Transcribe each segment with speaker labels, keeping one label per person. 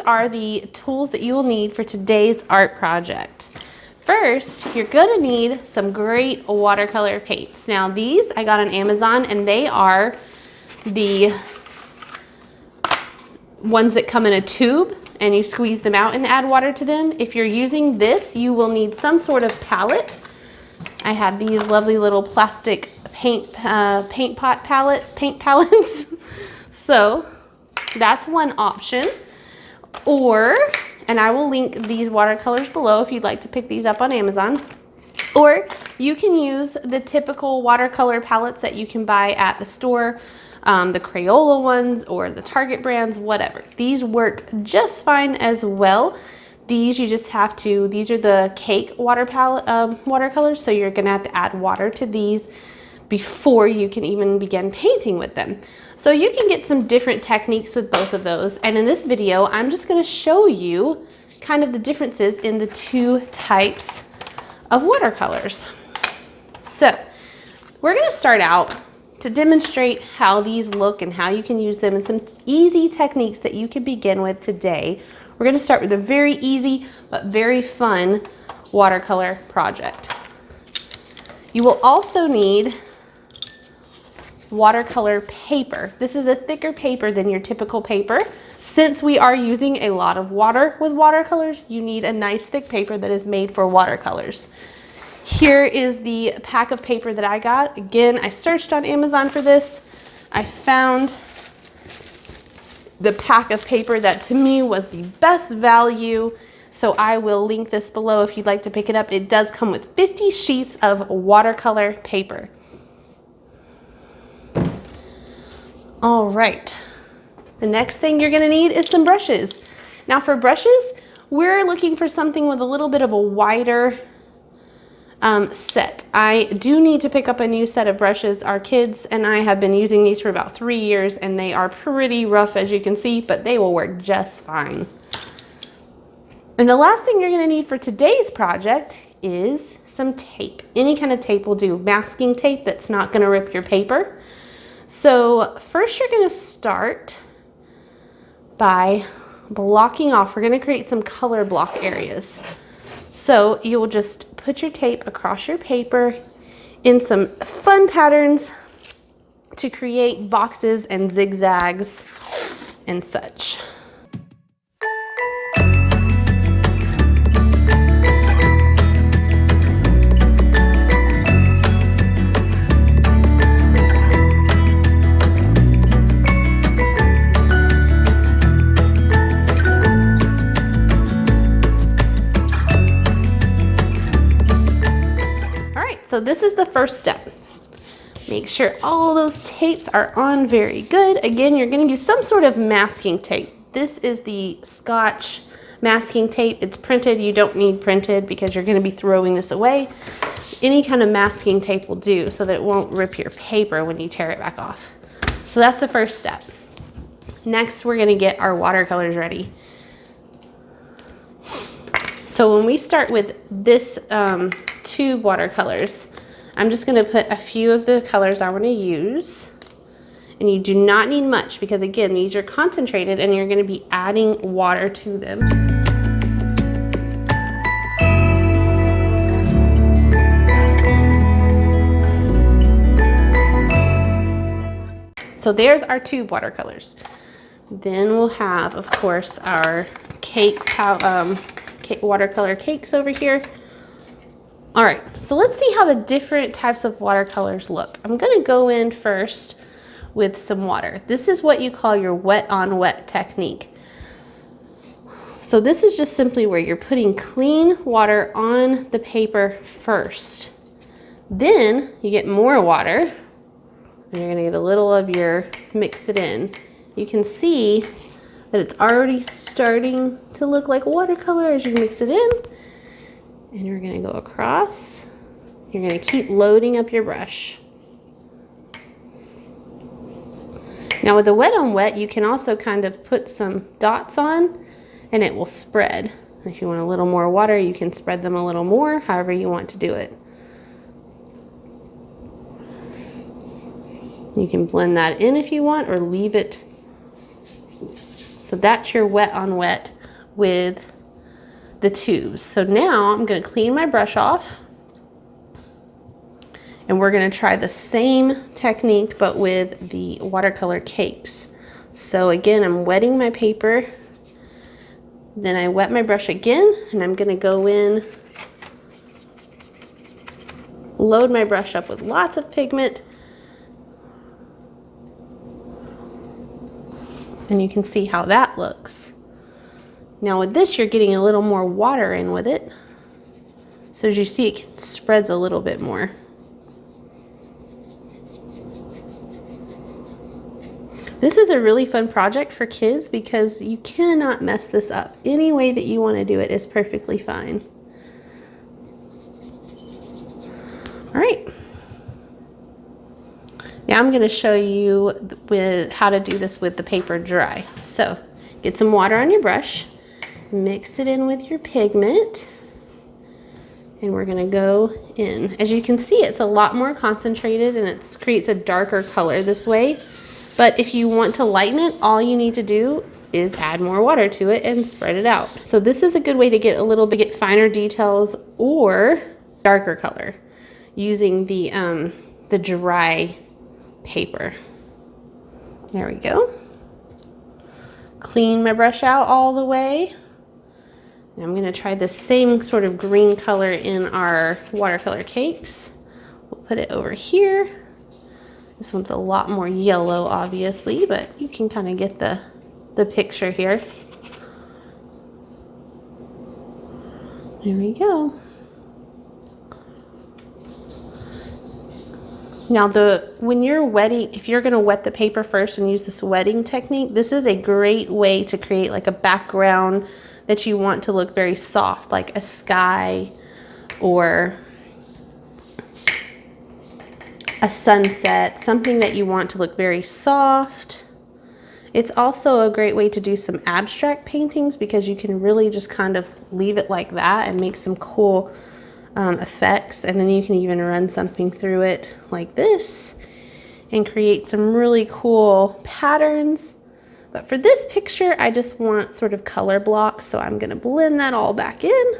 Speaker 1: are the tools that you will need for today's art project. First, you're gonna need some great watercolor paints. Now these I got on Amazon, and they are the ones that come in a tube and you squeeze them out and add water to them. If you're using this, you will need some sort of palette. I have these lovely little plastic paint palettes. So that's one option. Or, and I will link these watercolors below if you'd like to pick these up on Amazon. Or you can use the typical watercolor palettes that you can buy at the store, the Crayola ones or the Target brands, whatever. These work just fine as well. These you just have to, these are the cake watercolors, so you're gonna have to add water to these before you can even begin painting with them. So you can get some different techniques with both of those. And in this video, I'm just gonna show you kind of the differences in the two types of watercolors. So we're gonna start out to demonstrate how these look and how you can use them and some easy techniques that you can begin with today. We're gonna start with a very easy but very fun watercolor project. You will also need watercolor paper. This is a thicker paper than your typical paper. Since we are using a lot of water with watercolors, you need a nice thick paper that is made for watercolors. Here is the pack of paper that I got. Again, I searched on Amazon for this. I found the pack of paper that to me was the best value. So I will link this below if you'd like to pick it up. It does come with 50 sheets of watercolor paper. All right, the next thing you're gonna need is some brushes. Now for brushes, we're looking for something with a little bit of a wider set. I do need to pick up a new set of brushes. Our kids and I have been using these for about 3 years, and they are pretty rough, as you can see, but they will work just fine. And the last thing you're gonna need for today's project is some tape. Any kind of tape will do, masking tape that's not gonna rip your paper. So first you're gonna start by blocking off. We're gonna create some color block areas. So you will just put your tape across your paper in some fun patterns to create boxes and zigzags and such. So this is the first step. Make sure all those tapes are on very good. Again, you're gonna use some sort of masking tape. This is the Scotch masking tape. It's printed, you don't need printed because you're gonna be throwing this away. Any kind of masking tape will do so that it won't rip your paper when you tear it back off. So that's the first step. Next, we're gonna get our watercolors ready. So when we start with this tube watercolors, I'm just gonna put a few of the colors I wanna use. And you do not need much because again, these are concentrated and you're gonna be adding water to them. So there's our tube watercolors. Then we'll have, of course, our watercolor cakes over here. All right, so let's see how the different types of watercolors look. I'm gonna go in first with some water. This is what you call your wet on wet technique. So this is just simply where you're putting clean water on the paper first. Then you get more water and you're gonna get a little of your, mix it in. You can see that it's already starting to look like watercolor as you mix it in. And you're gonna go across. You're gonna keep loading up your brush. Now with the wet on wet, you can also kind of put some dots on and it will spread. If you want a little more water, you can spread them a little more, however you want to do it. You can blend that in if you want or leave it. So that's your wet on wet with the tubes. So now I'm going to clean my brush off, and we're going to try the same technique but with the watercolor cakes. So again, I'm wetting my paper, then I wet my brush again, and I'm going to go in, load my brush up with lots of pigment, and you can see how that looks. Now with this, you're getting a little more water in with it. So as you see, it spreads a little bit more. This is a really fun project for kids because you cannot mess this up. Any way that you want to do it is perfectly fine. All right. Now I'm going to show you with how to do this with the paper dry. So get some water on your brush, mix it in with your pigment, and we're going to go in. As you can see, it's a lot more concentrated and it creates a darker color this way. But if you want to lighten it, all you need to do is add more water to it and spread it out. So this is a good way to get a little bit finer details or darker color using the dry paper. There we go. Clean my brush out all the way. And I'm going to try the same sort of green color in our watercolor cakes. We'll put it over here. This one's a lot more yellow, obviously, but you can kind of get the picture here. There we go. Now when you're wetting, if you're gonna wet the paper first and use this wetting technique, this is a great way to create like a background that you want to look very soft, like a sky or a sunset, something that you want to look very soft. It's also a great way to do some abstract paintings because you can really just kind of leave it like that and make some cool effects, and then you can even run something through it like this and create some really cool patterns. But for this picture, I just want sort of color blocks, so I'm going to blend that all back in.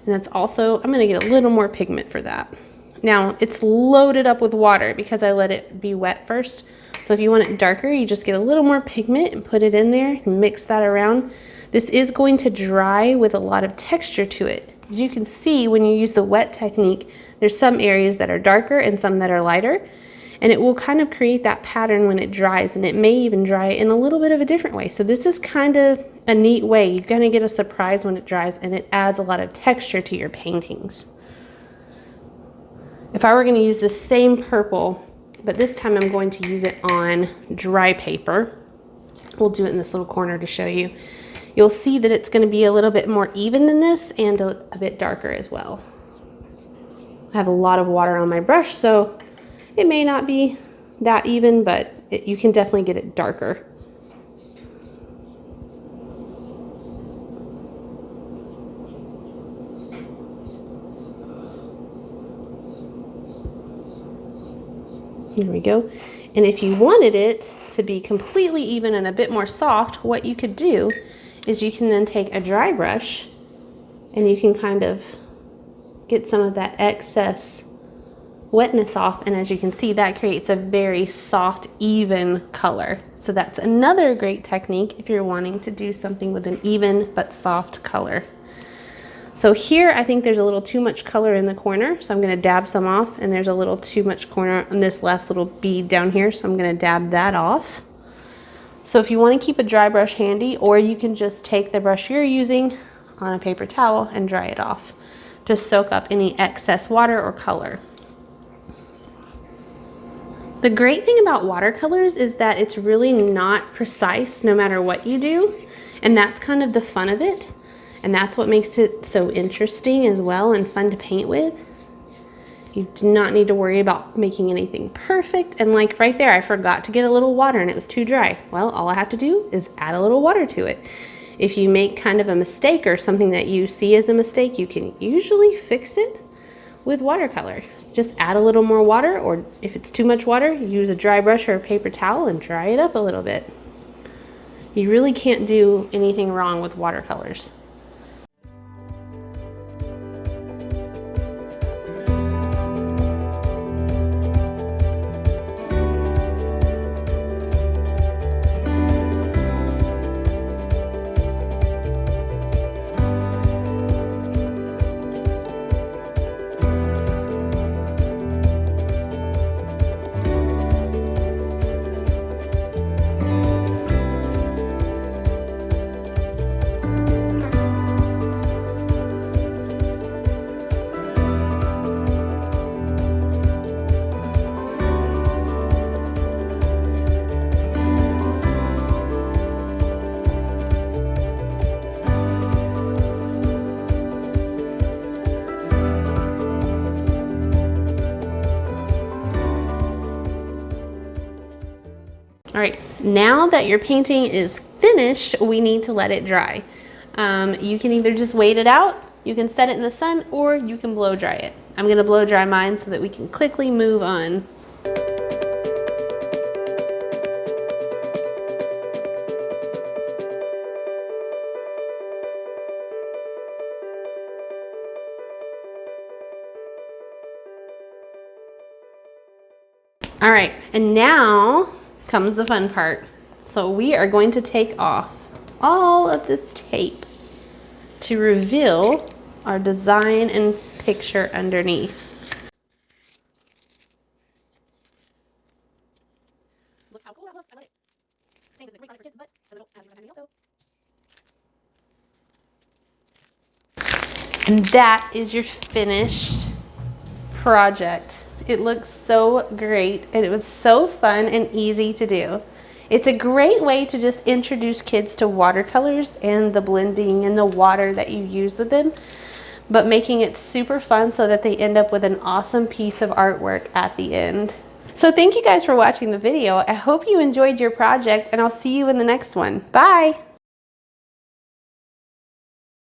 Speaker 1: And that's also, I'm going to get a little more pigment for that. Now it's loaded up with water because I let it be wet first. So if you want it darker, you just get a little more pigment and put it in there and mix that around. This is going to dry with a lot of texture to it. As you can see, when you use the wet technique, there's some areas that are darker and some that are lighter. And it will kind of create that pattern when it dries, and it may even dry in a little bit of a different way. So this is kind of a neat way. You're going to get a surprise when it dries, and it adds a lot of texture to your paintings. If I were going to use the same purple, but this time I'm going to use it on dry paper, we'll do it in this little corner to show you. You'll see that it's going to be a little bit more even than this and a bit darker as well. I have a lot of water on my brush, so it may not be that even, but you can definitely get it darker. Here we go. And if you wanted it to be completely even and a bit more soft, what you could do is you can then take a dry brush and you can kind of get some of that excess wetness off, and as you can see, that creates a very soft, even color. So that's another great technique if you're wanting to do something with an even but soft color. So here I think there's a little too much color in the corner, so I'm going to dab some off, and there's a little too much corner on this last little bead down here, so I'm going to dab that off. So if you want to keep a dry brush handy, or you can just take the brush you're using on a paper towel and dry it off to soak up any excess water or color. The great thing about watercolors is that it's really not precise no matter what you do, and that's kind of the fun of it. And that's what makes it so interesting as well and fun to paint with. You do not need to worry about making anything perfect. And like right there, I forgot to get a little water and it was too dry. Well, all I have to do is add a little water to it. If you make kind of a mistake or something that you see as a mistake, you can usually fix it with watercolor. Just add a little more water, or if it's too much water, use a dry brush or a paper towel and dry it up a little bit. You really can't do anything wrong with watercolors. All right, now that your painting is finished, we need to let it dry. You can either just wait it out, you can set it in the sun, or you can blow dry it. I'm gonna blow dry mine so that we can quickly move on. All right, and now comes the fun part. So we are going to take off all of this tape to reveal our design and picture underneath. Look how cool that looks. I like it. Same as the great for kids, but a little as you also. And that is your finished project. It looks so great, and it was so fun and easy to do. It's a great way to just introduce kids to watercolors and the blending and the water that you use with them, but making it super fun so that they end up with an awesome piece of artwork at the end. So thank you guys for watching the video. I hope you enjoyed your project, and I'll see you in the next one. Bye!